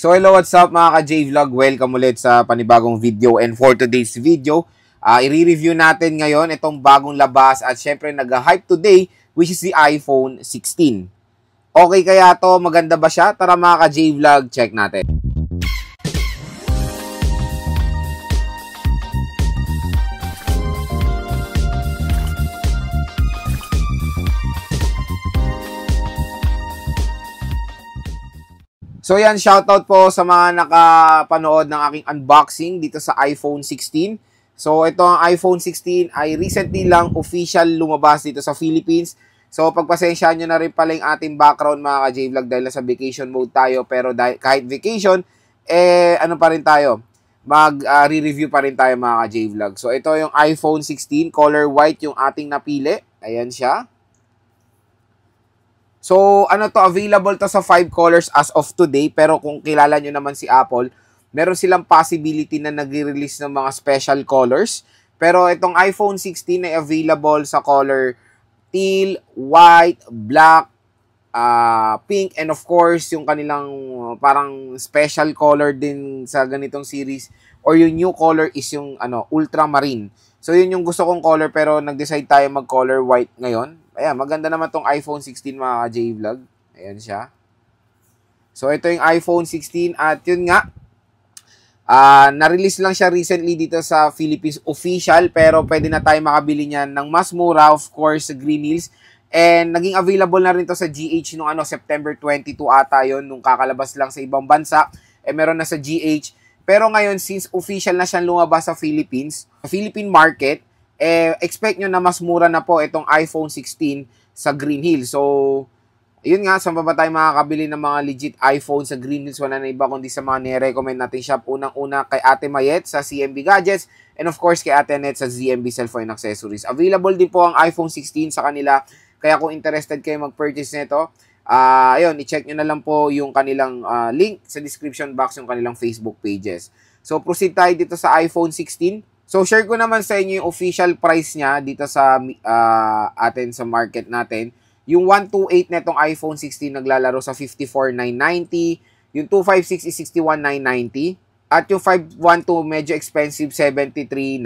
So hello, what's up mga ka-J-Vlog? Welcome ulit sa panibagong video, and for today's video, i-review natin ngayon itong bagong labas at syempre nag-hype today, which is the iPhone 16. Okay kaya to? Maganda ba siya? Tara mga ka-J-Vlog, check natin. So yan, shoutout po sa mga nakapanood ng aking unboxing dito sa iPhone 16. So ito ang iPhone 16 ay recently lang official lumabas dito sa Philippines. So pagpasensyahan nyo na rin pala yung ating background mga ka-J-Vlog dahil nasa vacation mode tayo. Pero kahit vacation, ano pa rin tayo? Mag-re-review pa rin tayo mga ka-J-Vlog. So ito yung iPhone 16, color white yung ating napili. Ayan siya. So, available to sa 5 colors as of today. Pero kung kilala nyo naman si Apple, meron silang possibility na nag-release ng mga special colors. Pero itong iPhone 16 ay available sa color teal, white, black, pink, and of course, yung kanilang parang special color din sa ganitong series. Or yung new color is yung ultramarine. So, yun yung gusto kong color pero nag-decide tayo mag-color white ngayon. Ayan, maganda naman tong iPhone 16 mga ka-J-Vlog. Ayan siya. So, ito yung iPhone 16 at yun nga, na-release lang siya recently dito sa Philippines official pero pwede na tayo makabili niyan ng mas mura, of course, sa Green Hills. And naging available na rin to sa GH nung September 22 ata yun, nung kakalabas lang sa ibang bansa. Meron na sa GH. Pero ngayon, since official na siyang lumabas sa Philippines, sa Philippine market, expect nyo na mas mura na po itong iPhone 16 sa Green Hills. So, yun nga, saan ba tayo makakabili ng mga legit iPhone sa Green Hills? Wala na iba kundi sa mga nire-recommend natin shop. Unang-una kay Ate Mayet sa CMB Gadgets and of course kay Ate Annette sa ZMB Cellphone Accessories. Available din po ang iPhone 16 sa kanila. Kaya kung interested kayo mag-purchase nito, ayun, i-check nyo na lang po yung kanilang link sa description box, yung kanilang Facebook pages. So, proceed tayo dito sa iPhone 16. So, share ko naman sa inyo yung official price niya dito sa atin sa market natin. Yung 128 netong iPhone 16 naglalaro sa 54,990. Yung 256 is 61,990. At yung 512 medyo expensive, 73,990.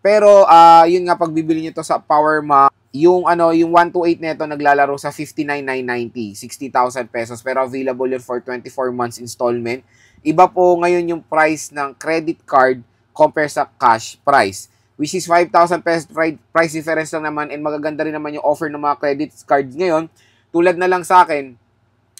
Pero, yun nga, pag bibili nyo to sa PowerMac, yung 128 neto naglalaro sa 59,990, 60,000 pesos. Pero available yun for 24 months installment. Iba po ngayon yung price ng credit card compare sa cash price, which is 5,000 pesos price difference lang naman, and magaganda rin naman yung offer ng mga credit cards ngayon. Tulad na lang sa akin,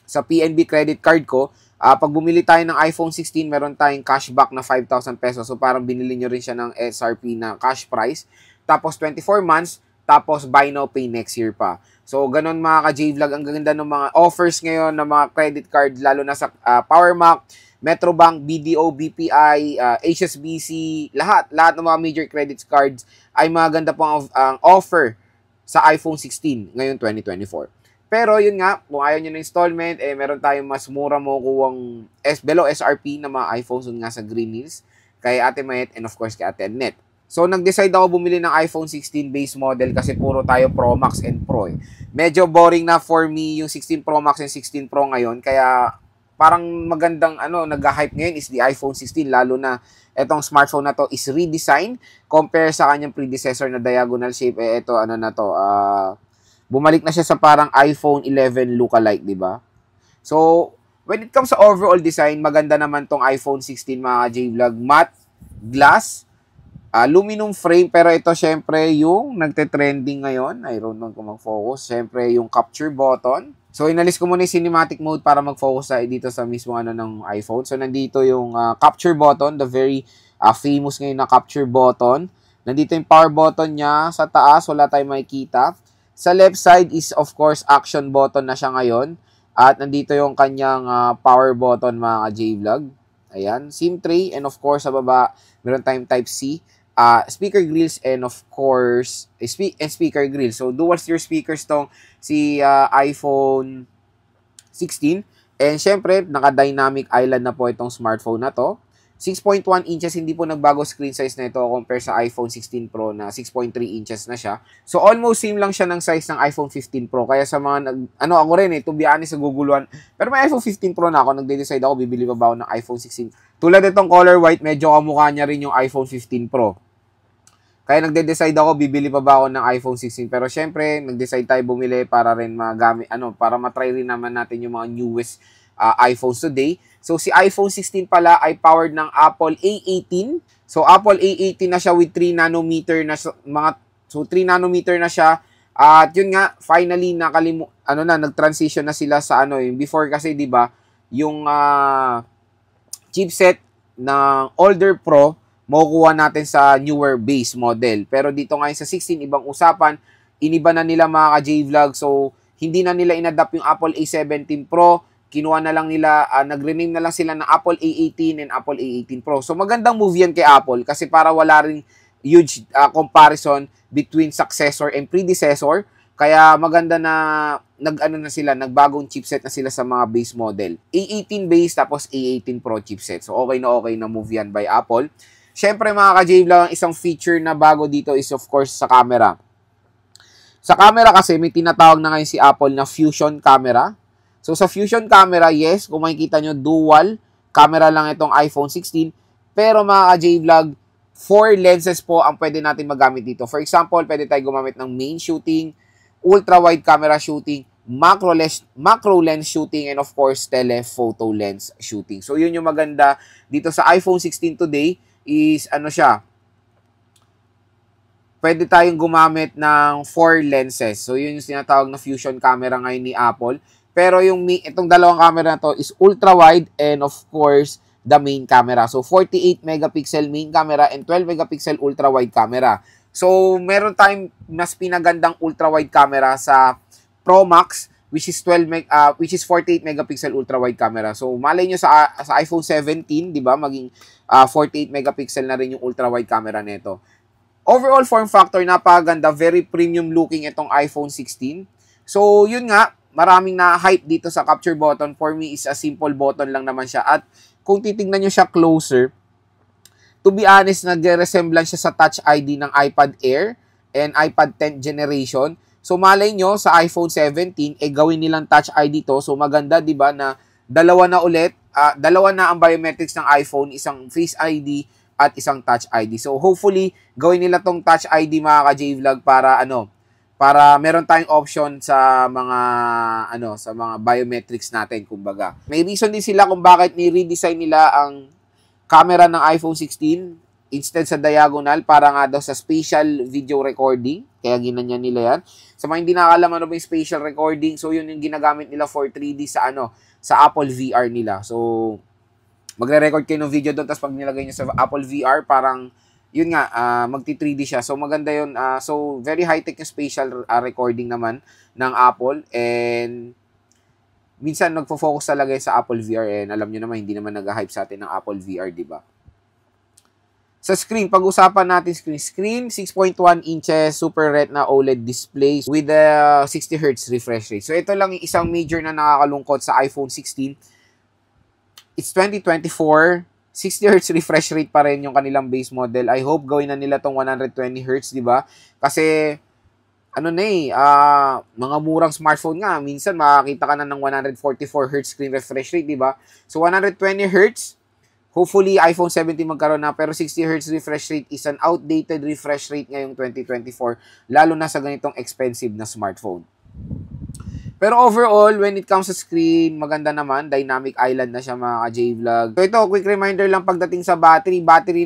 sa PNB credit card ko, pag bumili tayo ng iPhone 16, meron tayong cashback na 5,000 pesos. So parang binili nyo rin siya ng SRP na cash price. Tapos 24 months, tapos buy now, pay next year pa. So ganun mga ka-J-Vlog, ang ganda ng mga offers ngayon ng mga credit card, lalo na sa PowerMac, Metrobank, BDO, BPI, HSBC, lahat ng mga major credit cards ay maganda po ang offer sa iPhone 16 ngayon 2024. Pero yun nga, kung ayaw nyo ng installment, meron tayong mas mura mo kuwang below SRP na mga iPhones nga sa Green Hills, kay Ate Mayet and of course kay Ate Annette. So nag-decide ako bumili ng iPhone 16 base model kasi puro tayo Pro Max and Pro. Medyo boring na for me yung 16 Pro Max and 16 Pro ngayon, kaya parang magandang nag-hype ngayon is the iPhone 16, lalo na etong smartphone na to is redesigned compare sa kanyang predecessor na diagonal shape. Ito bumalik na siya sa parang iPhone 11 lookalike, di ba? So, when it comes sa overall design, maganda naman tong iPhone 16 mga J-Vlog. Matte glass, aluminum frame, pero ito syempre yung nagte-trending ngayon. I don't know kung mag-focus. Syempre yung capture button. So, inalis ko muna yung cinematic mode para mag-focus dito sa mismo ng iPhone. So, nandito yung capture button, the very famous ngayon na capture button. Nandito yung power button niya. Sa taas, wala tayong makikita. Sa left side is, of course, action button na siya ngayon. At nandito yung kanyang power button, mga J-Vlog. Ayan, SIM tray. And of course, sa baba, meron tayong Type-C. Speaker grills and of course speaker grill. So dual steer speakers tong si iPhone 16, and syempre naka-dynamic island na po itong smartphone na to. 6.1 inches, hindi po nagbago screen size na ito compare sa iPhone 16 Pro na 6.3 inches na siya. So, almost same lang siya ng size ng iPhone 15 Pro. Kaya sa mga, ako rin to be honest, naguguluhan. Pero may iPhone 15 Pro na ako, nagde-decide ako, bibili pa ba ako ng iPhone 16. Tulad itong color white, medyo kamukha niya rin yung iPhone 15 Pro. Kaya nagde-decide ako, bibili pa ba ako ng iPhone 16. Pero syempre, nag-decide tayo bumili para rin magamit, para matry rin naman natin yung mga newest iPhones today. So, si iPhone 16 pala ay powered ng Apple A18. So, Apple A18 na siya with 3 nanometer na 3 nanometer na siya. At yun nga, finally nag-transition na sila sa yung before kasi 'di ba, yung chipset ng older Pro makukuha natin sa newer base model. Pero dito ngayon sa 16, ibang usapan, iniba na nila mga ka-J-Vlog. So, hindi na nila inadapt yung Apple A17 Pro. Kinuha na lang nila, nag-rename na lang sila ng Apple A18 and Apple A18 Pro. So, magandang move yan kay Apple kasi para wala ring huge comparison between successor and predecessor. Kaya maganda na nagbagong chipset na sila sa mga base model. A18 base tapos A18 Pro chipset. So, okay na move yan by Apple. Syempre mga ka-J-Vlog, ang isang feature na bago dito is of course sa camera. Sa camera kasi may tinatawag na ngayon si Apple na Fusion camera. So, sa Fusion camera, yes, kung makikita nyo, dual camera lang itong iPhone 16. Pero mga ka-J-Vlog, 4 lenses po ang pwede natin magamit dito. For example, pwede tayo gumamit ng main shooting, ultra-wide camera shooting, macro lens shooting, and of course, telephoto lens shooting. So, yun yung maganda dito sa iPhone 16 today is pwede tayong gumamit ng 4 lenses. So, yun yung sinatawag na Fusion camera ngayon ni Apple. Pero itong dalawang camera na to is ultra-wide and of course, the main camera. So, 48 megapixel main camera and 12 megapixel ultra-wide camera. So, meron tayong mas pinagandang ultra-wide camera sa Pro Max which is 48 megapixel ultra-wide camera. So, malay nyo sa iPhone 17, di ba, maging 48 megapixel na rin yung ultra-wide camera nito. Overall form factor, napakaganda, very premium looking itong iPhone 16. So, yun nga, maraming na-hype dito sa capture button. For me, is a simple button lang naman siya. At kung titignan nyo siya closer, to be honest, nag-resemblance siya sa Touch ID ng iPad Air and iPad 10th generation. So, malay nyo, sa iPhone 17, gawin nilang Touch ID to. So, maganda, di ba, na dalawa na ang biometrics ng iPhone, isang Face ID at isang Touch ID. So, hopefully, gawin nila tong Touch ID, mga ka-J-Vlog, para meron tayong option sa mga biometrics natin, kumbaga. May reason din sila kung bakit ni-redesign nila ang camera ng iPhone 16 instead sa diagonal para nga daw sa spatial video recording. Kaya ginanyan nila yan. Sa mga hindi nakakalaman ano ba yung spatial recording, so yun yung ginagamit nila for 3D sa Apple VR nila. So, magre-record kayo ng video doon, tapos pag nilagay nyo sa Apple VR, parang yun nga, magti-3D siya. So, maganda yun. So, very high-tech yung spatial recording naman ng Apple. And, minsan, nagfo-focus talaga sa Apple VR. And, alam nyo naman, hindi naman nag-hype sa atin ng Apple VR, di ba? Sa screen, pag-usapan natin screen, 6.1 inches, Super Retina OLED display with a 60Hz refresh rate. So, ito lang yung isang major na nakakalungkot sa iPhone 16. It's 2024. 60Hz refresh rate pa rin yung kanilang base model. I hope gawin na nila tong 120Hz, di ba? Kasi, mga murang smartphone nga, minsan makakita ka na ng 144Hz screen refresh rate, di ba? So, 120Hz, hopefully iPhone 17 magkaroon na, pero 60Hz refresh rate is an outdated refresh rate ngayong 2024, lalo na sa ganitong expensive na smartphone. Pero overall, when it comes sa screen, maganda naman. Dynamic Island na siya, mga ka-J-Vlog. So ito, quick reminder lang pagdating sa battery. Battery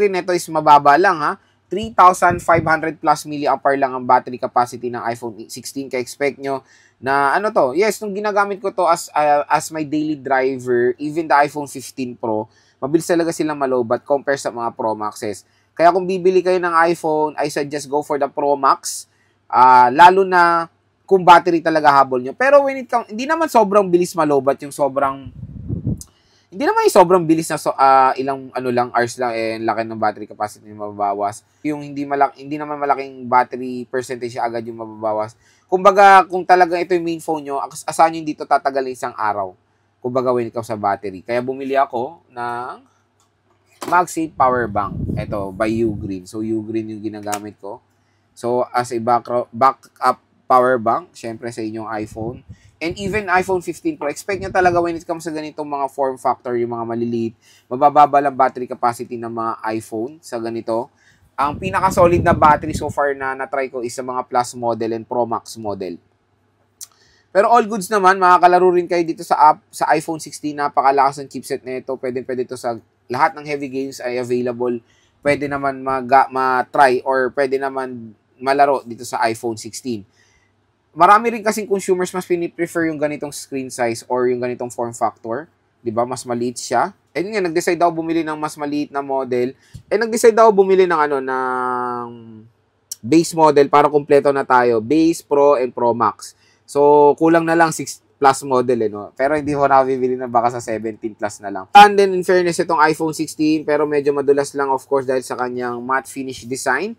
neto is mababa lang, ha. 3,500 plus mAh lang ang battery capacity ng iPhone 16. Kaya expect nyo na yes, nung ginagamit ko to as my daily driver, even the iPhone 15 Pro, mabilis talaga silang malobat compare sa mga Pro Maxes. Kaya kung bibili kayo ng iPhone, I suggest go for the Pro Max. Lalo na kung battery talaga habol nyo. Pero when it comes, hindi naman sobrang bilis malobat yung hindi naman yung sobrang bilis na ilang hours lang laki ng battery capacity yung mababawas. Yung hindi naman malaking battery percentage agad yung mababawas. Kumbaga, kung talaga ito yung main phone nyo, asahan nyo dito tatagal isang araw. Kumbaga, when it comes sa battery. Kaya bumili ako ng MagSafe Power Bank. Ito, by Ugreen. So, Ugreen yung ginagamit ko. So, as a backup power bank, syempre sa inyong iPhone. And even iPhone 15 Pro, expect nyo talaga when it comes sa ganitong mga form factor, yung mga maliliit, mabababa lang battery capacity ng mga iPhone sa ganito. Ang pinaka-solid na battery so far na na-try ko is sa mga Plus model and Pro Max model. Pero all goods naman, makakalaro rin kayo dito sa iPhone 16. Napakalakas ng chipset na ito. Pwede ito sa lahat ng heavy games ay available. Pwede naman ma-try or pwede naman malaro dito sa iPhone 16. Marami rin kasing consumers mas piniprefer yung ganitong screen size or yung ganitong form factor. 'Di ba? Mas maliit siya. And nga, nag-decide ako bumili ng mas maliit na model. And nag-decide ako bumili ng ng base model para kumpleto na tayo. Base, Pro, and Pro Max. So, kulang na lang 6 Plus model, no? Pero hindi ko na bibili na baka sa 17 Plus na lang. And then, in fairness, itong iPhone 16, pero medyo madulas lang, of course, dahil sa kanyang matte finish design.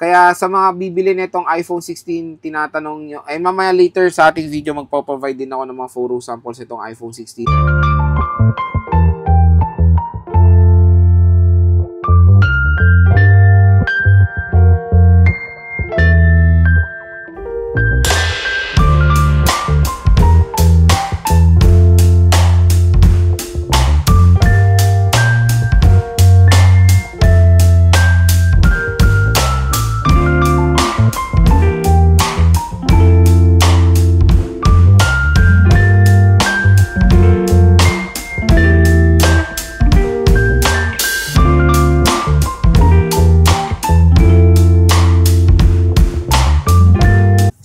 Kaya sa mga bibili nitong iPhone 16, tinatanong nyo, ay mamaya later sa ating video, magpo-provide din ako ng mga photo samples itong iPhone 16.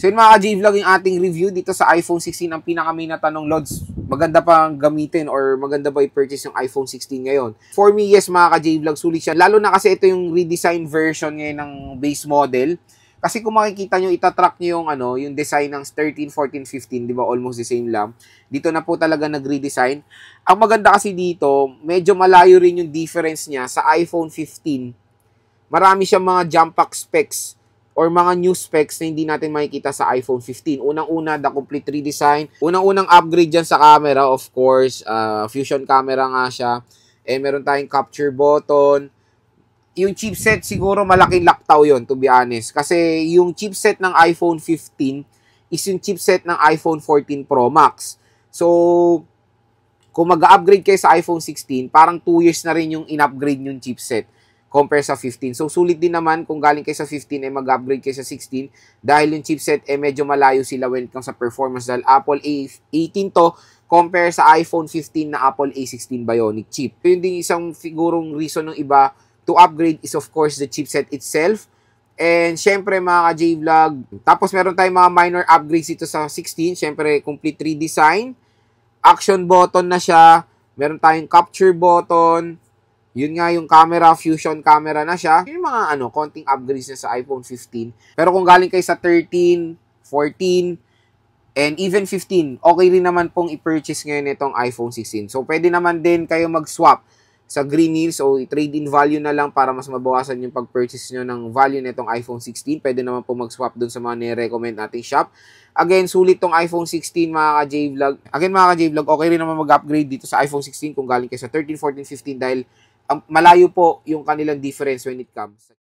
So yun mga ka-J-Vlog, yung ating review dito sa iPhone 16. Ang pinaka-main na tanong, Lods, maganda pa gamitin or maganda ba i-purchase yung iPhone 16 ngayon? For me, yes mga ka-J-Vlog, sulit siya. Lalo na kasi ito yung redesign version ngayon ng base model. Kasi kung makikita nyo, itatrack nyo yung, yung design ng 13, 14, 15, di ba? Almost the same lang. Dito na po talaga nag-redesign. Ang maganda kasi dito, medyo malayo rin yung difference niya sa iPhone 15. Marami siyang mga jump pack specs or mga new specs na hindi natin makikita sa iPhone 15. Unang-una, the complete redesign. Unang-unang upgrade dyan sa camera, of course. Fusion camera nga siya. And meron tayong capture button. Yung chipset, siguro malaking laktaw yon, to be honest. Kasi yung chipset ng iPhone 15 is yung chipset ng iPhone 14 Pro Max. So, kung mag-upgrade kayo sa iPhone 16, parang 2 years na rin yung in-upgrade yung chipset compare sa 15. So, sulit din naman kung galing kayo sa 15 mag-upgrade kayo sa 16 dahil yung chipset medyo malayo sila when it comes sa performance dahil Apple A18 to compare sa iPhone 15 na Apple A16 Bionic chip. Yun din isang sigurong reason ng iba to upgrade is of course the chipset itself. And syempre mga ka-J-Vlog, tapos meron tayong mga minor upgrades dito sa 16. Syempre complete redesign. Action button na siya. Meron tayong capture button. Yun nga yung camera, fusion camera na siya. Yung mga konting upgrades na sa iPhone 15. Pero kung galing kayo sa 13, 14, and even 15, okay rin naman pong i-purchase ngayon itong iPhone 16. So, pwede naman din kayo mag-swap sa Green Hills o i-trade-in value na lang para mas mabawasan yung pag-purchase nyo ng value nitong iPhone 16. Pwede naman po mag-swap dun sa mga nire-recommend nating shop. Again, sulit tong iPhone 16 mga ka-J-Vlog. Again mga ka-J-Vlog, okay rin naman mag-upgrade dito sa iPhone 16 kung galing kayo sa 13, 14, 15 dahil malayo po yung kanilang difference when it comes